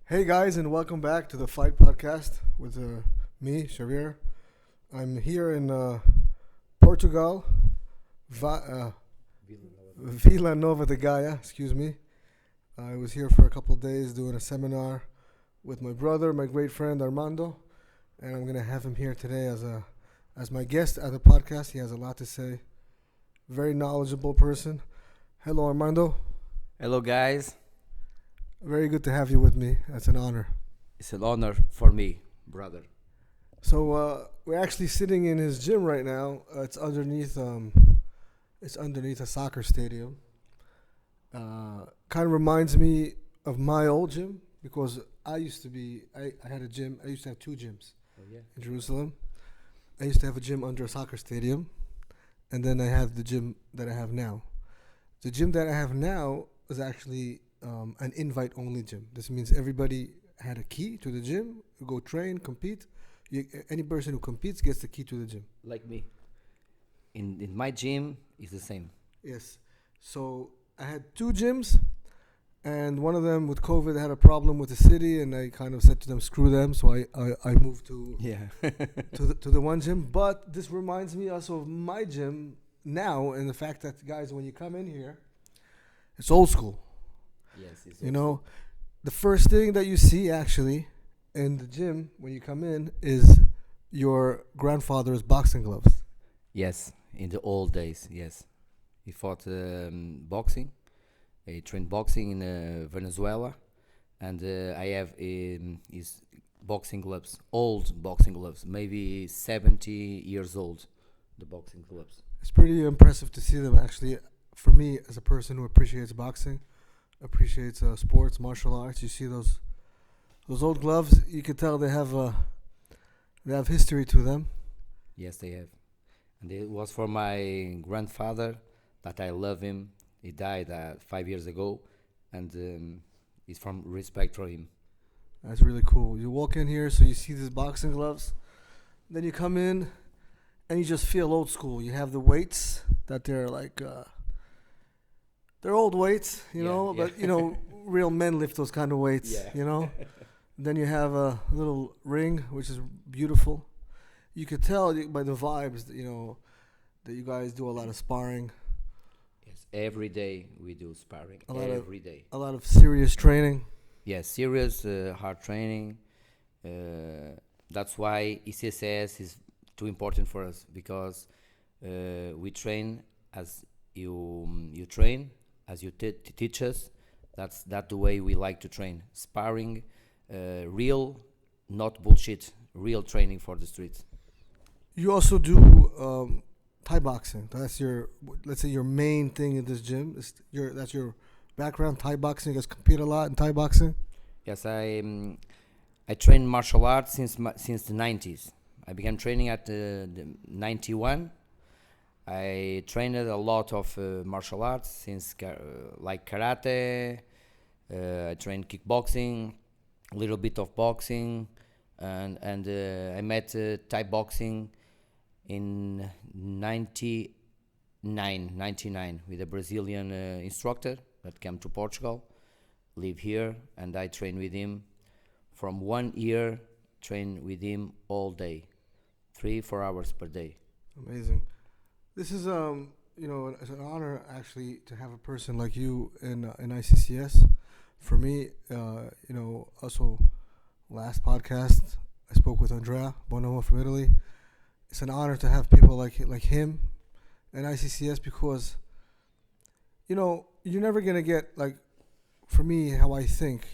Hey guys, and welcome back to the Fight Podcast with me, Shavir. I'm here in Portugal, Vila Nova de Gaia. Excuse me. I was here for a couple of days doing a seminar with my brother, my great friend Armando, and I'm gonna have him here today as my guest at the podcast. He has a lot to say. Very knowledgeable person. Hello, Armando. Hello, guys. Very good to have you with me. That's an honor. It's an honor for me, brother. So we're actually sitting in his gym right now. It's underneath a soccer stadium. Kind of reminds me of my old gym because I had a gym. I used to have two gyms Oh yeah. in Jerusalem. I used to have a gym under a soccer stadium, and then I have the gym that I have now. The gym that I have now is actually an invite-only gym. This means everybody had a key to the gym. You go train, compete. Any person who competes gets the key to the gym. Like me. In my gym, it's the same. Yes. So I had two gyms, and one of them with COVID had a problem with the city, and I kind of said to them, "Screw them." So I moved to Yeah. to the one gym. But this reminds me also of my gym now, and the fact that guys, when you come in here, it's old school. Yes. It's You know, the first thing that you see actually in the gym when you come in is your grandfather's boxing gloves. Yes. In the old days, yes. He fought boxing. He trained boxing in Venezuela, and I have his boxing gloves, old boxing gloves, maybe 70 years old. The boxing gloves. It's pretty impressive to see them actually. For me, as a person who appreciates boxing, appreciates sports, martial arts, you see those old gloves. You can tell they have history to them. Yes, they have. And it was for my grandfather that I love him. He died 5 years ago, and it's from respect for him. That's really cool. You walk in here, so you see these boxing gloves. Then you come in, and you just feel old school. You have the weights that they're like. They're old weights, Yeah. but real men lift those kind of weights, Yeah. Then you have a little ring, which is beautiful. You could tell by the vibes, that you guys do a lot of sparring, Yes, every day we do sparring. a lot of Every day. a lot of serious training. Yes, serious, hard training. That's why ICCS is too important for us because we train as you train, as you teach us. That's the way we like to train. Sparring, real, not bullshit. Real training for the streets. You also do Thai boxing. That's let's say your main thing in this gym. That's your background, Thai boxing. You guys compete a lot in Thai boxing. Yes, I train martial arts since the 90s. I began training at the 91. I trained a lot of martial arts since like karate. I trained kickboxing, a little bit of boxing, and I met Thai boxing in 99 with a Brazilian instructor that came to Portugal, live here, and I trained with him from 1 year. Train with him all day, 3-4 hours per day. Amazing. This is it's an honor actually to have a person like you in ICCS. For me, also last podcast I spoke with Andrea Bonomo from Italy. It's an honor to have people like him in ICCS because you're never gonna get, like, for me, how I think,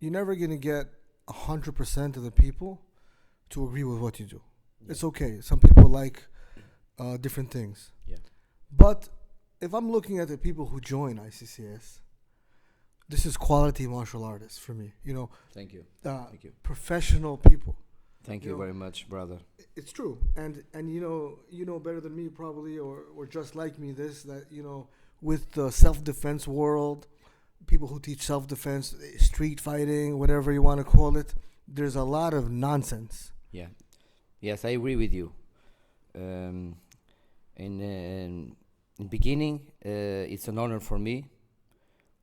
you're never gonna get 100% of the people to agree with what you do. Yeah. It's okay. Some people like different things. Yeah. But if I'm looking at the people who join ICCS, this is quality martial artists for me. Thank you. Thank you. Professional people. Thank You you know, very much, brother. It's true, and you know better than me probably, or just like me, this that with the self-defense world, people who teach self-defense, street fighting, whatever you want to call it, there's a lot of nonsense. Yeah. Yes, I agree with you. Um, in beginning, it's an honor for me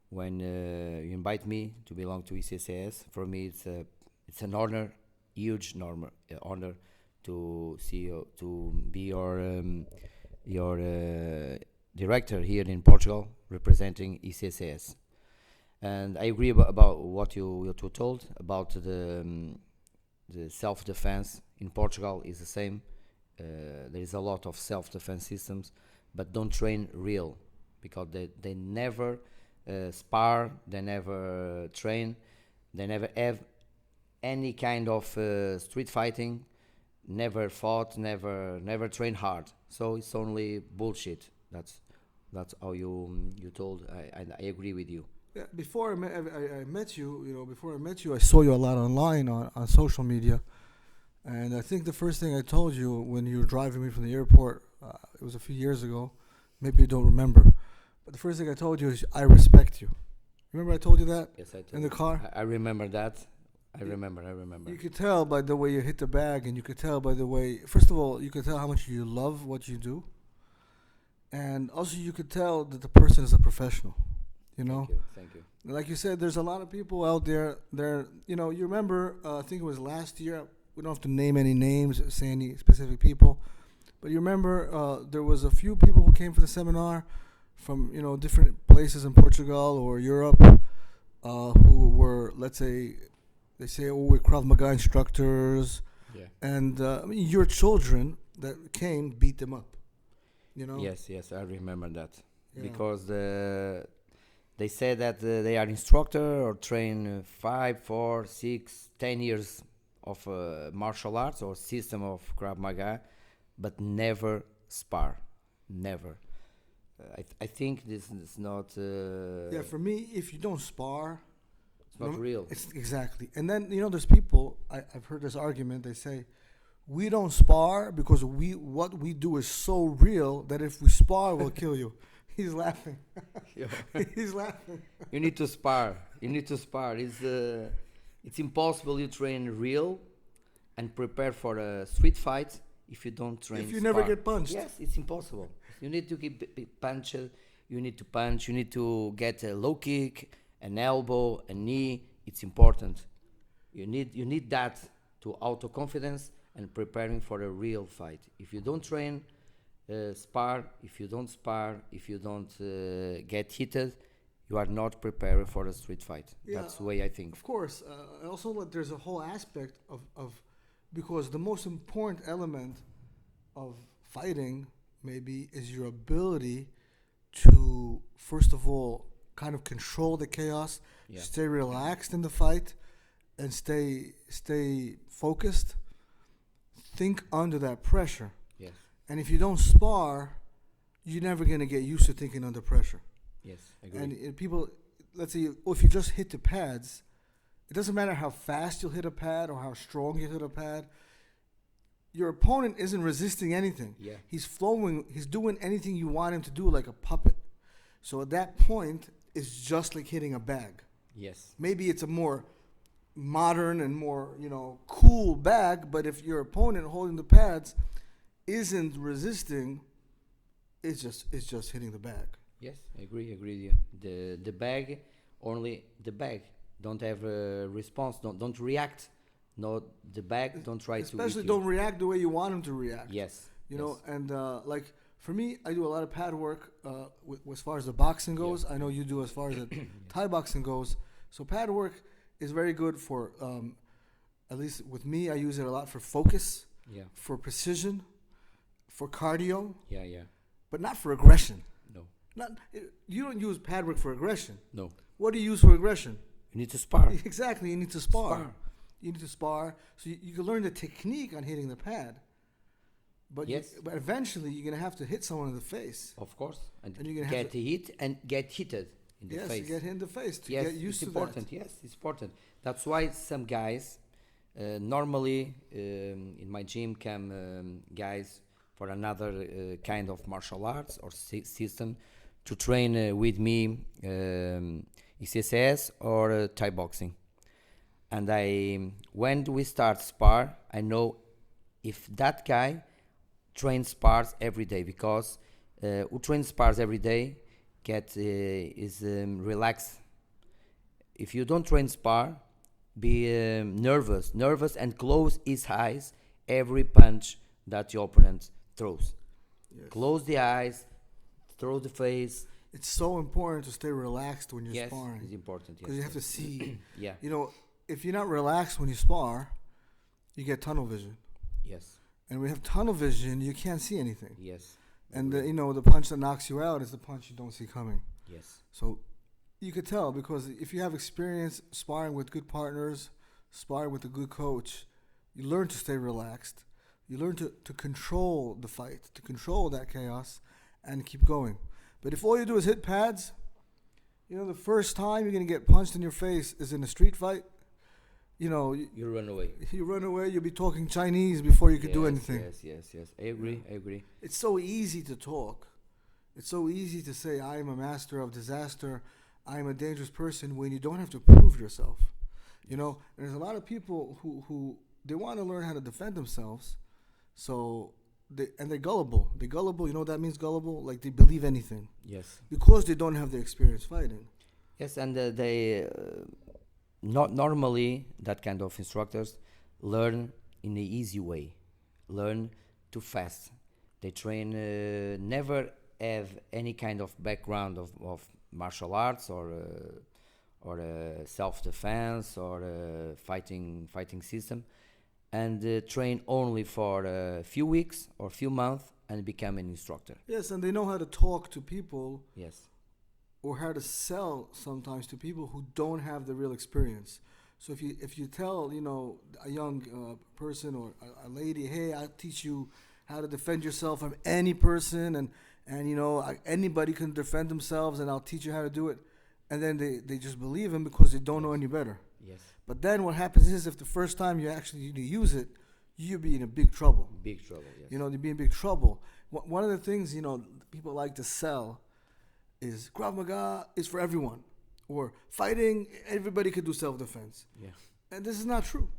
when you invite me to belong to ICCS. For me, it's an honor, huge honor to see you, to be your director here in Portugal, representing ICCS. And I agree about what you told about the self-defense in Portugal is the same. There is a lot of self-defense systems, but don't train real because they never spar, they never train, they never have any kind of street fighting, never fought, never train hard. So it's only bullshit. That's how you told. I agree with you. Yeah, before I met you, before I met you, I saw you a lot online on social media, and I think the first thing I told you when you were driving me from the airport, it was a few years ago. Maybe you don't remember, but the first thing I told you is I respect you. Remember I told you that Yes, I told in the you. car? I remember that. I You- remember. You could tell by the way you hit the bag, and you could tell by the way. First of all, you could tell how much you love what you do, and also you could tell that the person is a professional. You know, Thank you. like you said, there's a lot of people out there. You remember? I think it was last year. We don't have to name any names, say any specific people, but you remember there was a few people who came for the seminar from different places in Portugal or Europe, who were, let's say, they say, oh, we're Krav Maga instructors, Yeah. and I mean, your children that came beat them up. You know. Yes, I remember that Yeah. because they say that they are instructor or train 5, 4, 6, 10 years of martial arts or system of Krav Maga, but never spar, never. I think this is not. Yeah, for me, if you don't spar, It's not real. it's exactly. And then there's people. I've heard this argument. They say we don't spar because what we do is so real that if we spar, we'll kill you. He's laughing. He's laughing. You need to spar. You need to spar. It's impossible you train real and prepare for a street fight if you don't train. If you never spar. get punched. Yes, it's impossible. You need to keep punch. You need to punch. You need to get a low kick, an elbow, a knee. It's important. You need that to auto confidence and preparing for a real fight. If you don't train, spar. If you don't spar, if you don't get heated, you are not preparing for a street fight. Yeah, That's the way I think. Of course. Also, there's a whole aspect of because the most important element of fighting maybe is your ability to first of all kind of control the chaos, Yeah. stay relaxed in the fight, and stay focused. Think under that pressure. Yes, And if you don't spar, you're never gonna get used to thinking under pressure. yes, I agree. And people, let's say, if you just hit the pads, it doesn't matter how fast you'll hit a pad or how strong you hit a pad. Your opponent isn't resisting anything. Yeah. He's flowing. He's doing anything you want him to do, like a puppet. So at that point, it's just like hitting a bag. Yes, Maybe it's a more modern and more cool bag, but if your opponent holding the pads isn't resisting, it's just hitting the bag. yes, I agree with you. The bag, only the bag. Don't have a response. Don't react. No, the bag. Don't try to. Especially eat don't you. react the way you want him to react. Yes. And like for me, I do a lot of pad work as far as the boxing goes. I know you do as far as the Thai boxing goes. So pad work is very good for, at least with me, I use it a lot for focus, Yeah. for precision, for cardio, Yeah. but not for aggression. No. You don't use pad work for aggression. No. What do you use for aggression? You need to spar. Exactly, you need to spar. Spar. You need to spar, so you can learn the technique on hitting the pad. But Yes. but eventually you're gonna have to hit someone in the face. Of course. And And you're gonna have get hit and get heated in the Yes, face. you get hit in the face to Yes, get used it's to important. that. Yes, it's important. That's why some guys, normally in my gym come guys for another kind of martial arts or system to train with me, ICCS or Thai boxing. And when we start spar, I know if that guy trains spars every day, because who trains spars every day get is relax. If you don't train spar, be nervous and close his eyes every punch that your opponent throws. Yes. Close the eyes, throw the face. It's so important to stay relaxed when you're Yes, sparring. it's important. Because Yes, you have to see. yeah. You know, if you're not relaxed when you spar, you get tunnel vision. Yes. And when you have tunnel vision, you can't see anything. Yes. And the punch that knocks you out is the punch you don't see coming. Yes. So you could tell, because if you have experience sparring with good partners, sparring with a good coach, you learn to stay relaxed. You learn to control the fight, to control that chaos, and keep going. But if all you do is hit pads, the first time you're going to get punched in your face is in a street fight. You run away. you run away, you'll be talking Chinese before you could do anything. Yes. I agree. It's so easy to talk. It's so easy to say, I am a master of disaster. I am a dangerous person, when you don't have to prove yourself. And there's a lot of people who they want to learn how to defend themselves. So, they're gullible. They're gullible. You know what that means, gullible? Like they believe anything. Yes. Because they don't have the experience fighting. Yes, and they not normally that kind of instructors learn in the easy way, learn too fast. They train never have any kind of background of martial arts or self-defense or fighting system, and train only for a few weeks or few months and become an instructor. Yes, and they know how to talk to people. Yes. Or how to sell sometimes to people who don't have the real experience. So if you tell a young person or a lady, hey, I'll teach you how to defend yourself from any person, and anybody can defend themselves, and I'll teach you how to do it, and then they just believe him because they don't know any better. Yes. But then what happens is, if the first time you actually use it, you'll be in a big trouble. Big trouble. Yes. You'll be in big trouble. One of the things people like to sell is Krav Maga is for everyone, or fighting, everybody could do self-defense. Yeah. And this is not true.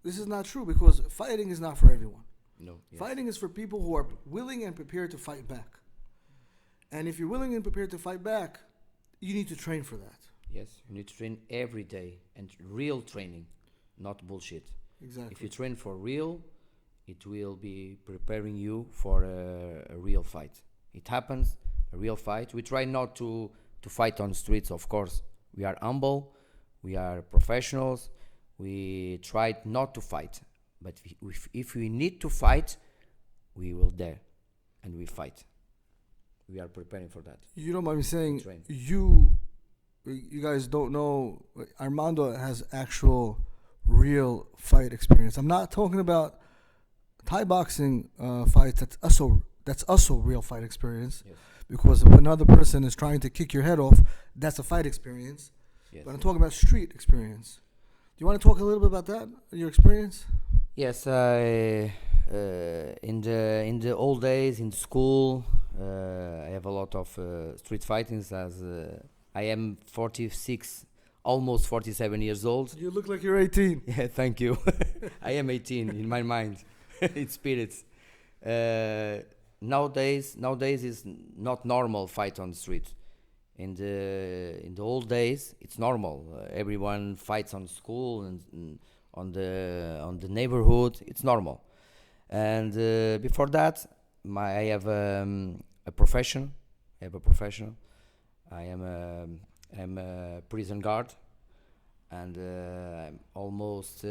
This is not true, because fighting is not for everyone. No. Yes. Fighting is for people who are willing and prepared to fight back. And if you're willing and prepared to fight back, you need to train for that. Yes, you need to train every day, and real training, not bullshit. Exactly. If you train for real, it will be preparing you for a real fight. It happens. A real fight. We try not to fight on streets, of course. We are humble, we are professionals, we try not to fight. But if we need to fight, we will dare, and we fight. We are preparing for that. You don't mind me saying, Train. you guys don't know, Armando has actual real fight experience. I'm not talking about Thai boxing fights. That's also real fight experience. Yes. Because when another person is trying to kick your head off, that's a fight experience. Yes. But I'm talking about street experience. Do you want to talk a little bit about that, your experience? Yes, in the old days in school, I have a lot of street fightings, as I am 46, almost 47 years old. You look like you're 18. Yeah, thank you. I am 18 in my mind, in spirits. Nowadays is not normal fight on the street. In the old days, it's normal. Everyone fights on school and on the neighborhood. It's normal. And before that, I have a profession. I'm a prison guard, and I'm almost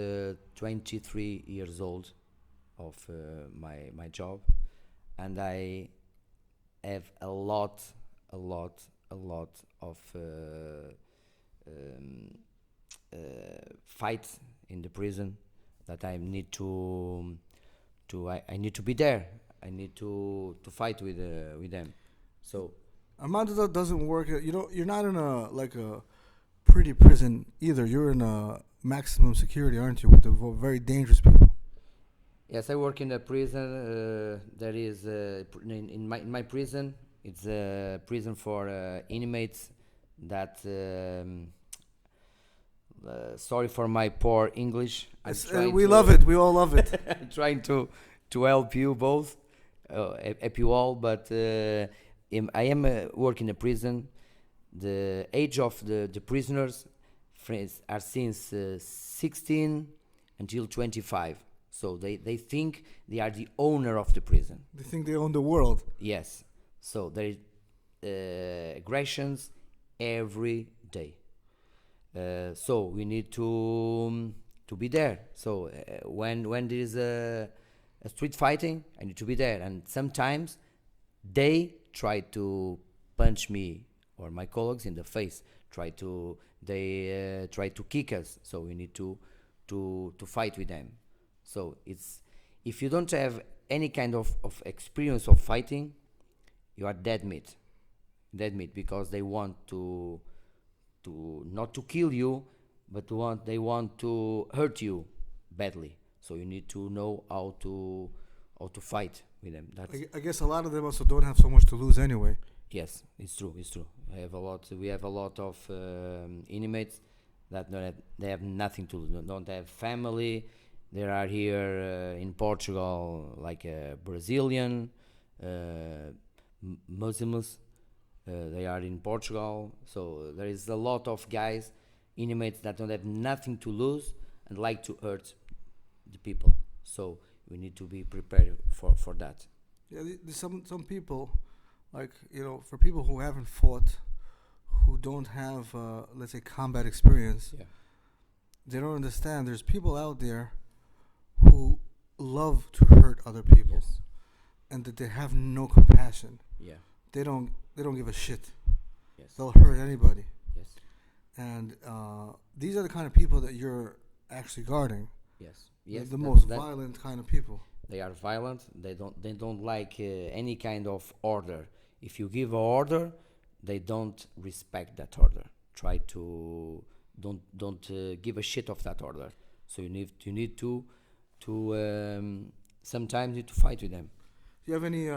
23 years old of my job, and I have a lot of fights in the prison that I need to I need to be there. I need to fight with them. So Armando doesn't work. You're not in a pretty prison either. You're in a maximum security, aren't you? With the very dangerous people. yes, I work in a prison. There is in my prison. It's a prison for inmates that. Sorry for my poor English. We love it. We all love it. I'm trying to help you both, help you all. But I am working in a prison The age of the prisoners are since 16 until 25. So they think they are the owner of the prison. They think they own the world. Yes. So there is aggressions every day. So we need to be there. So when there is a street fighting, I need to be there. And sometimes they try to punch me or my colleagues in the face. Try to kick us. So we need to fight with them. So it's, if you don't have any kind of experience of fighting, you are dead meat, because they want to not to kill you, but they want to hurt you badly. So you need to know how to fight with them. I guess a lot of them also don't have so much to lose anyway. Yes, it's true. We have a lot of inmates that they have nothing to lose. Don't have family. There are here in Portugal like Brazilian, Muslims. They are in Portugal, so there is a lot of guys, inmates that don't have nothing to lose and like to hurt the people. So we need to be prepared for that. Yeah, there's some people, like, for people who haven't fought, who don't have, let's say, combat experience, Yeah. they don't understand. There's people out there who love to hurt other people, Yes. and that they have no compassion. Yeah. They don't give a shit. Yes. They'll hurt anybody. Yes. And these are the kind of people that you're actually guarding. Yes. Yes. The most violent kind of people. They are violent. They don't like any kind of order. If you give an order, they don't respect that order. Try to don't give a shit of that order. So you need to sometimes you need to fight with them. Do you have any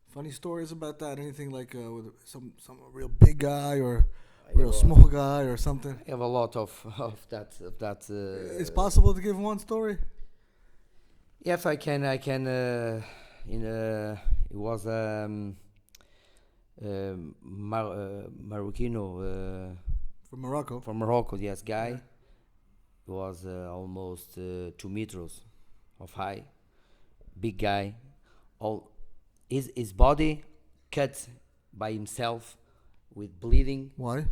funny stories about that? Anything like with some real big guy or real small guy or something? I have a lot of that. It's possible to give one story. Yes, I can. It was Marroquino From Morocco. from Morocco. Yes, guy. Yeah. He was almost 2 meters of high, big guy. All his body cut by himself with bleeding. Why?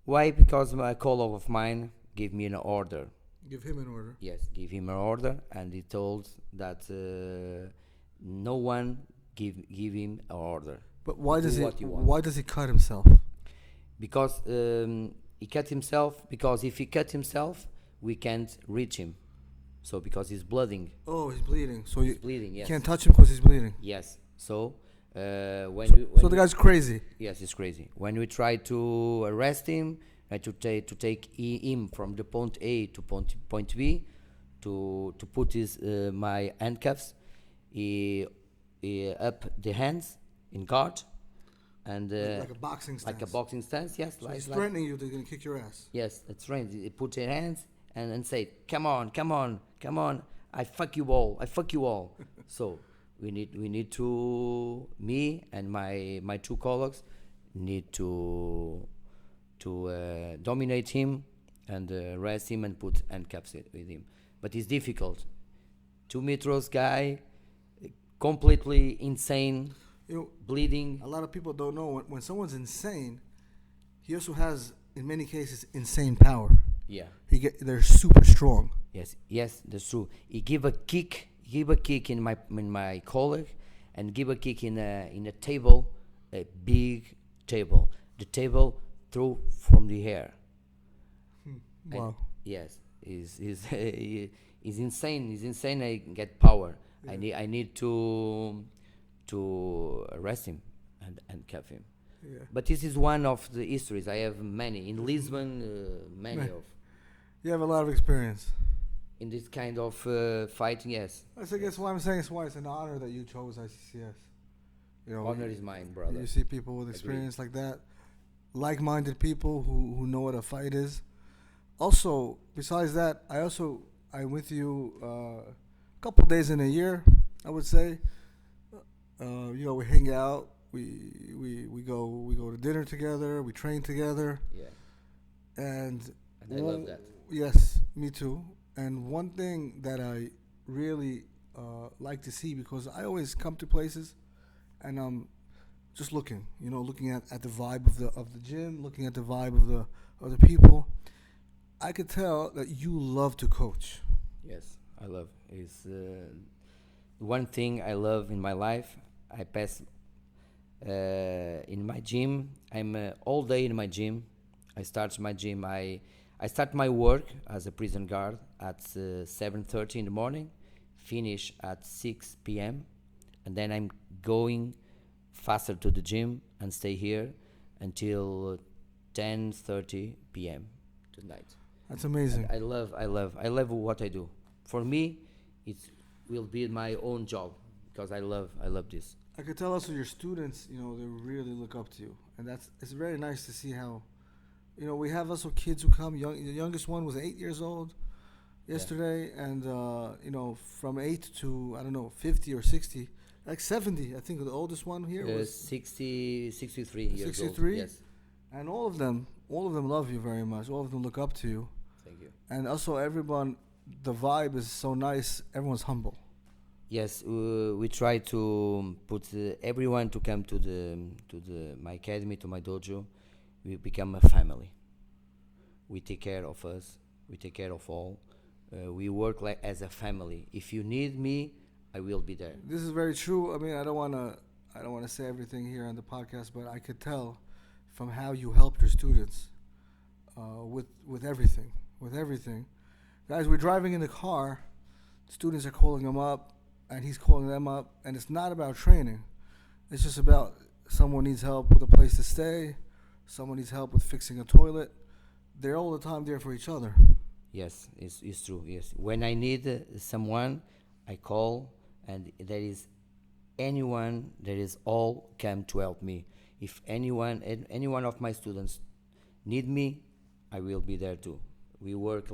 Why? Because a colleague of mine gave me an order. Give him an order. Yes, give him an order, and he told that no one give him an order. But why does what you want. Why does he cut himself? Because he cut himself. Because if he cut himself, we can't reach him. So because he's bleeding. Oh, he's bleeding. So He's bleeding. Yes. you can't touch him because he's bleeding. Yes. So So the guy's crazy. Yes, he's crazy. When we try to arrest him, try to take him from the point A to point B, to put my handcuffs, he up the hands in guard, and Like a boxing stance. like a boxing stance. Yes, So like, he's like threatening you. They're gonna kick your ass. yes, that's right. He put their hands and say, "Come on, come on, come on! I fuck you all! I fuck you all!" So we need to, me and my 2 colleagues need to dominate him and arrest him and put handcuffs with him. But it's difficult. 2 meters guy, completely insane, bleeding. A lot of people don't know when someone's insane, he also has, in many cases, insane power. Yeah. They're super strong. Yes, that's true. He give a kick in my colleague, and give a kick in a table, a big table. The table threw from the air. Wow. And yes, he's insane. He's insane. I get power. Yeah. I need to arrest him and cuff him. Yeah. But this is one of the histories. I have many in Lisbon. Many Right. of You have a lot of experience. in this kind of fighting. Yes, I guess what I'm saying is why it's an honor that you chose ICCS. honor is mine, brother. You see people with experience like that, like-minded people who know what a fight is. Also, besides that, I'm with you a couple days in a year, I would say. We hang out we go to dinner together. We train together, Yeah, and and I love that. yes, me too. And one thing that I really like to see, because I always come to places and I'm just looking, looking at the vibe of the gym, looking at the vibe of the people. I could tell that you love to coach. Yes, I love. Is one thing I love in my life. I pass in my gym. I'm all day in my gym. I start my gym. I start my work as a prison guard at 7:30 in the morning, finish at 6 p.m., and then I'm going faster to the gym and stay here until 10:30 p.m. tonight. That's And amazing. I love what I do. For me, it will be my own job because I love this. I could tell also your students, they really look up to you, and it's very nice to see how, we have also kids who come. The youngest one was 8 years old Yeah. yesterday, and from 8 to I don't know 50 or 60, like 70. I think the oldest one here was 63 years old. 63, Yes. and all of them love you very much. All of them look up to you, Thank you. and also everyone. The vibe is so nice. Everyone's humble. Yes, we try to put everyone to come to the my academy, to my dojo. We become a family. We take care of us. We take care of all. We work like as a family. If you need me, I will be there. This is very true. I mean, I don't want to say everything here on the podcast, but I could tell from how you help your students with everything. Guys, we're driving in the car. Students are calling him up, and he's calling them up, and it's not about training. It's just about someone needs help with a place to stay, someone needs help with fixing a toilet. They're all the time there for each other. Yes, it's true. Yes, when I need someone, I call, and there is anyone. There is all come to help me. If any one of my students need me, I will be there too. We work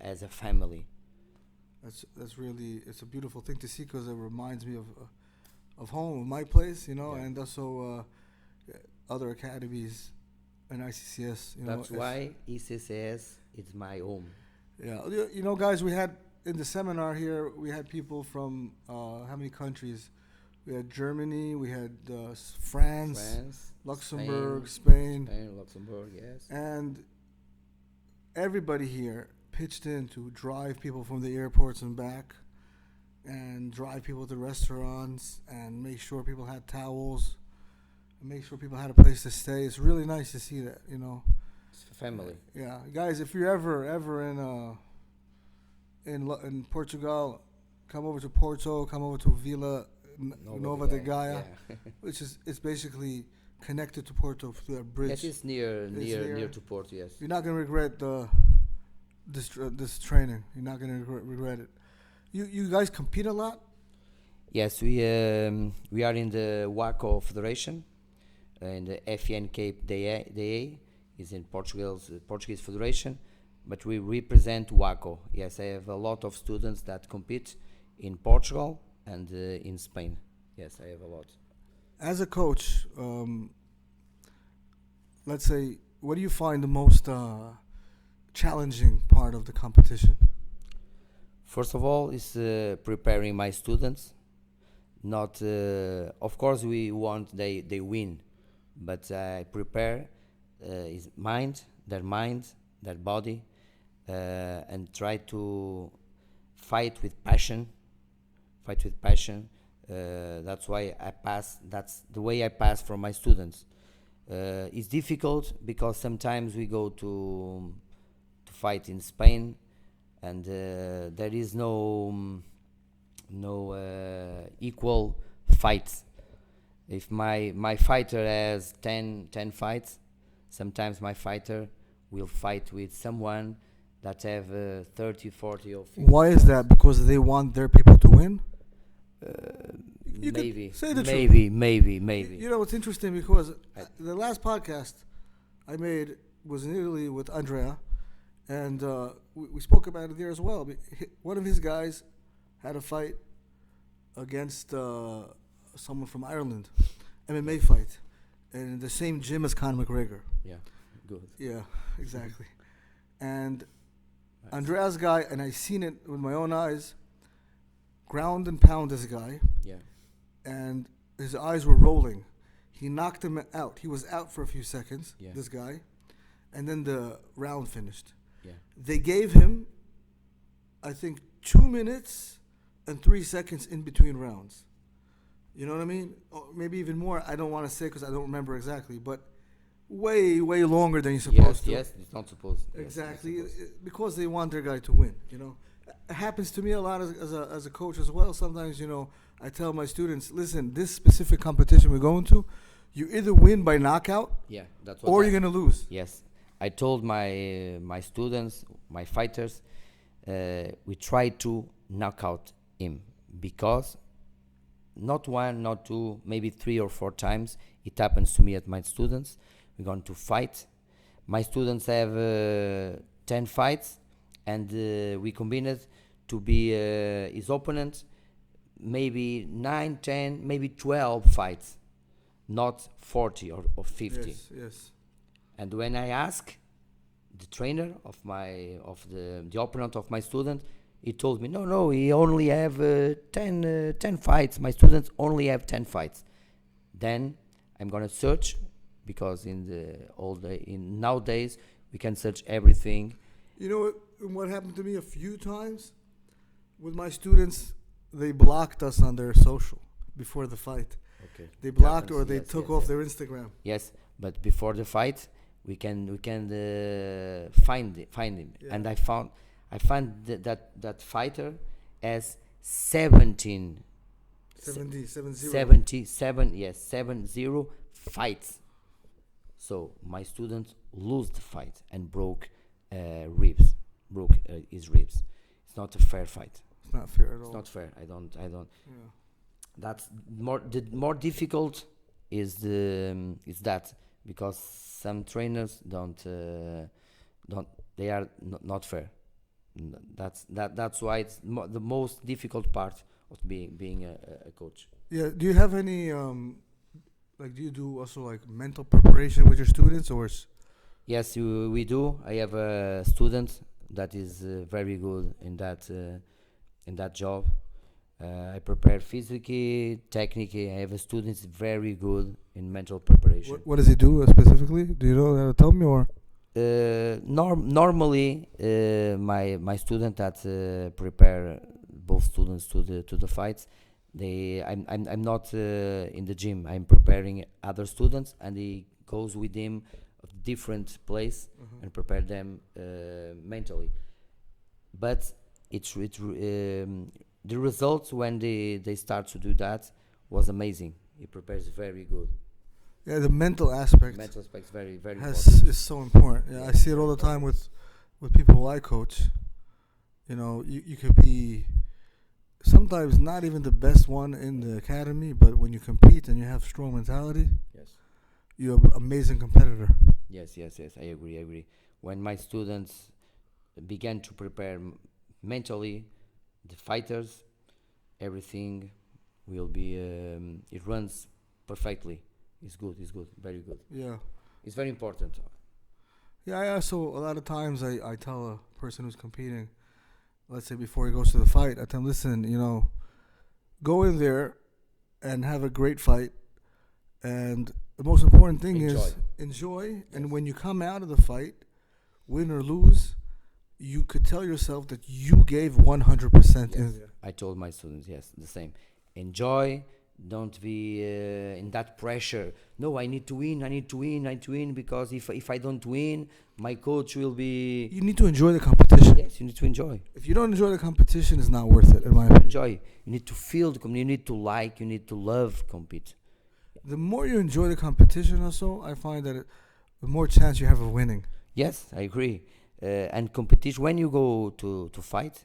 as a family. That's really it's a beautiful thing to see because it reminds me of home, of my place, Yeah. and also other academies and ICCS. That's why ICCS is my home. Yeah, guys, we had in the seminar here, we had people from how many countries? We had Germany, we had France, France, Luxembourg, Spain, Spain, Luxembourg, yes. and everybody here pitched in to drive people from the airports and back, and drive people to restaurants, and make sure people had towels, and make sure people had a place to stay. It's really nice to see that. It's family. Yeah, guys, if you're ever in Portugal, come over to Porto, come over to Vila Nova de Gaia, Yeah. which is it's basically connected to Porto through a bridge. It is near It's near near. near to Porto. Yes. You're not gonna regret this training. You're not gonna regret it. You guys compete a lot. Yes, we are in the WACO Federation, and the FNK is in Portugal's Portuguese Federation, but we represent WACO. Yes, I have a lot of students that compete in Portugal and in Spain. Yes, I have a lot. As a coach, let's say, what do you find the most challenging part of the competition? First of all, is preparing my students. Not, of course, we want they win, but I prepare his mind, their body, and try to fight with passion. Fight with passion. That's why I pass. That's the way I pass for my students. It's difficult because sometimes we go to fight in Spain, and there is no equal fights. If my fighter has 10 fights, sometimes my fighter will fight with someone that have 30, 40 or 50. Why is that? Because they want their people to win. You could Maybe, say the truth. maybe. It's interesting because I- the last podcast I made was in Italy with Andrea, and we spoke about it there as well. One of his guys had a fight against someone from Ireland, MMA fight, in the same gym as Conor McGregor. Yeah, good. Yeah, exactly. And Andreas guy, and I seen it with my own eyes, ground and pound this guy, Yeah, and his eyes were rolling. He knocked him out. He was out for a few seconds, Yeah. this guy, and then the round finished. yeah, They gave him, I think, 2 minutes and 3 seconds in between rounds. You know what I mean? Or maybe even more. I don't want to say because I don't remember exactly, but way, way longer than you're supposed yes, to. yes. It's not supposed. Yes, Exactly, not supposed. because they want their guy to win. You know, it happens to me a lot as a coach as well. Sometimes, I tell my students, listen, this specific competition we're going to, you either win by knockout Yeah, that's what. or you're gonna lose. Yes, I told my students, my fighters, we try to knock out him because not one, not two, maybe 3 or 4 times it happens to me at my students. We're going to fight. My students have 10 fights, and we combine it to be his opponent. Maybe 9, 10, maybe 12 fights, not 40 or 50. Yes, yes. And when I ask the trainer of the opponent of my student, he told me, no, he only have 10 fights. My students only have 10 fights. Then I'm gonna search, because in nowadays we can search everything. You know what happened to me a few times with my students? They blocked us on their social before the fight. Okay. They blocked Happens, or they yes, took yes, off yes. their Instagram. Yes, but before the fight, we can find him. Yeah. And I found that fighter has 17 70, 70. 77, yes, 70 fights. So my student lose the fight and broke his ribs. It's not a fair fight. It's not fair at all. It's not fair. I don't. Yeah. That's the more difficult is that, because some trainers don't they are not fair. That's why it's the most difficult part of being a coach. Yeah. Do you have any do you do also like mental preparation with your students or? Yes, we do. I have a student that is very good in that job. I prepare physically, technically. I have a student very good in mental preparation. What does he do specifically? Do you know how to tell me or? Normally, my student that prepare both students to the fights, I'm not in the gym. I'm preparing other students, and he goes with them a different place and prepare them mentally. But the results when they start to do that was amazing. He prepares very good. Yeah, the mental aspect Mental aspects very important. is so important. Yeah, I see it all the time with people who I coach. You could be sometimes not even the best one in the academy, but when you compete and you have strong mentality, Yes. you're an amazing competitor. Yes. I agree. When my students began to prepare mentally, the fighters, everything will be. It runs perfectly. It's good, very good. Yeah. It's very important. Yeah. So a lot of times I tell a person who's competing, let's say before he goes to the fight, I tell him, listen, go in there and have a great fight. And the most important thing is enjoy. And when you come out of the fight, win or lose, you could tell yourself that you gave 100% in there. I told my students, yes, the same. Enjoy. Don't be in that pressure. No, I need to win, because if I don't win, my coach will be. You need to enjoy the competition. Yes, you need to enjoy. If you don't enjoy the competition, it's not worth it, in my opinion. Enjoy. You need to feel the competition. You need to like. You need to love compete. The more you enjoy the competition, also, I find that the more chance you have of winning. Yes, I agree. And competition. When you go to fight,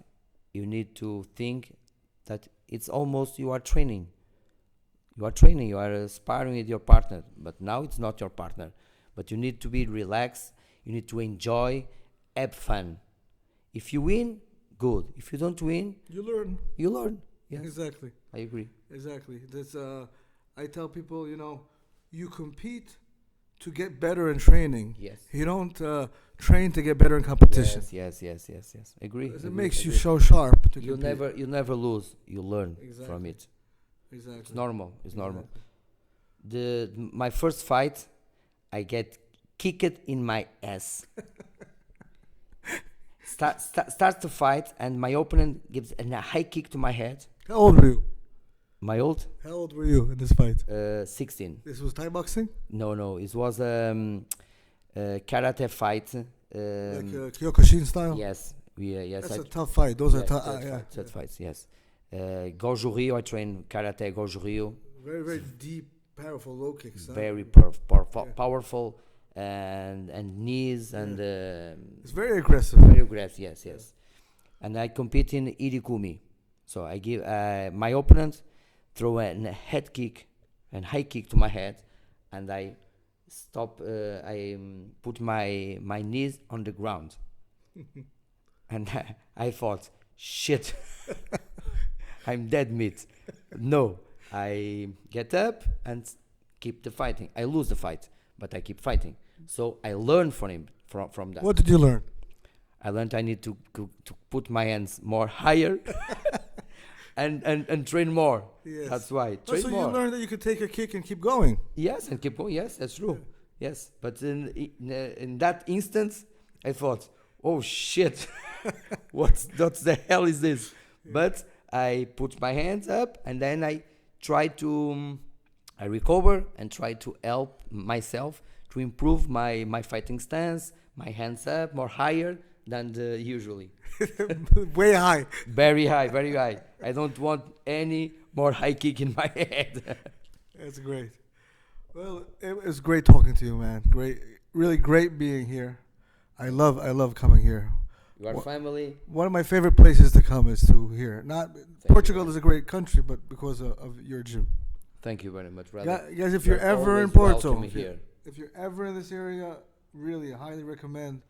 you need to think that it's almost you are training. You are sparring with your partner, but now it's not your partner. But you need to be relaxed, you need to enjoy, have fun. If you win, good. If you don't win, You learn. you learn. Yes, Exactly. I agree. Exactly. That's I tell people, you compete to get better in training. Yes. You don't train to get better in competition. Yes. Agree. 'Cause it agree, makes you agree. so sharp to You compete. never lose. You learn Exactly. from it. Exactly. It's normal. It's normal. Exactly. My first fight, I get kicked in my ass. Starts to fight, and my opponent gives a high kick to my head. How old were you? My old, How old were you in this fight? 16. This was Thai boxing? No, it was a karate fight. Like Kyokushin style? Yes, yes. That's a tough fight. Those are yes, tough. third fights. Yes. Goju Ryu. I train karate Goju Ryu. Very, very deep, powerful low kicks. Huh? Very powerful, and knees and It's very aggressive. very aggressive. Yes. And I compete in Irikumi. So I give my opponent throw a head kick and high kick to my head, and I stop. I put my knees on the ground, and I thought, shit, I'm dead meat. No, I get up and keep the fighting. I lose the fight, but I keep fighting. So I learn from him from that. What did you learn? I learned I need to put my hands more higher and train more. Yes. That's why. Oh, Train so more. you learned that you could take a kick and keep going. Yes, and keep going. Yes, that's true. Yes, but in that instance, I thought, oh shit, what the hell is this? But I put my hands up, and then I try to I recover and try to help myself to improve my fighting stance, my hands up more higher than usually. Way high. Very high, very high. I don't want any more high kick in my head. That's great. Well, it was great talking to you, man. Great, really great being here. I love coming here. You are family. One of my favorite places to come is to here. Not Portugal you. is a great country, but because of your gym. Thank you very much, brother. Guys, if you're ever in always Porto, welcome here. if you're ever in this area, really highly recommend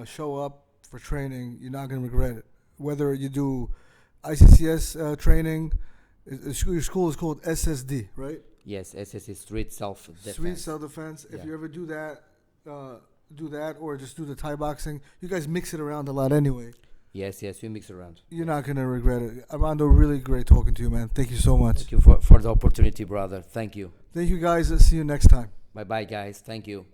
show up for training. You're not going to regret it. Whether you do ICCS training, your school is called SSD, right? Yes, SSC Street Self Defense. Street Self Defense. If Yeah. you ever do that, or just do the Thai boxing, you guys mix it around a lot anyway. Yes, we mix around. You're not going to regret it. Armando, really great talking to you, man. Thank you so much. Thank you for the opportunity, brother. Thank you. Thank you, guys. See you next time. Bye-bye, guys. Thank you.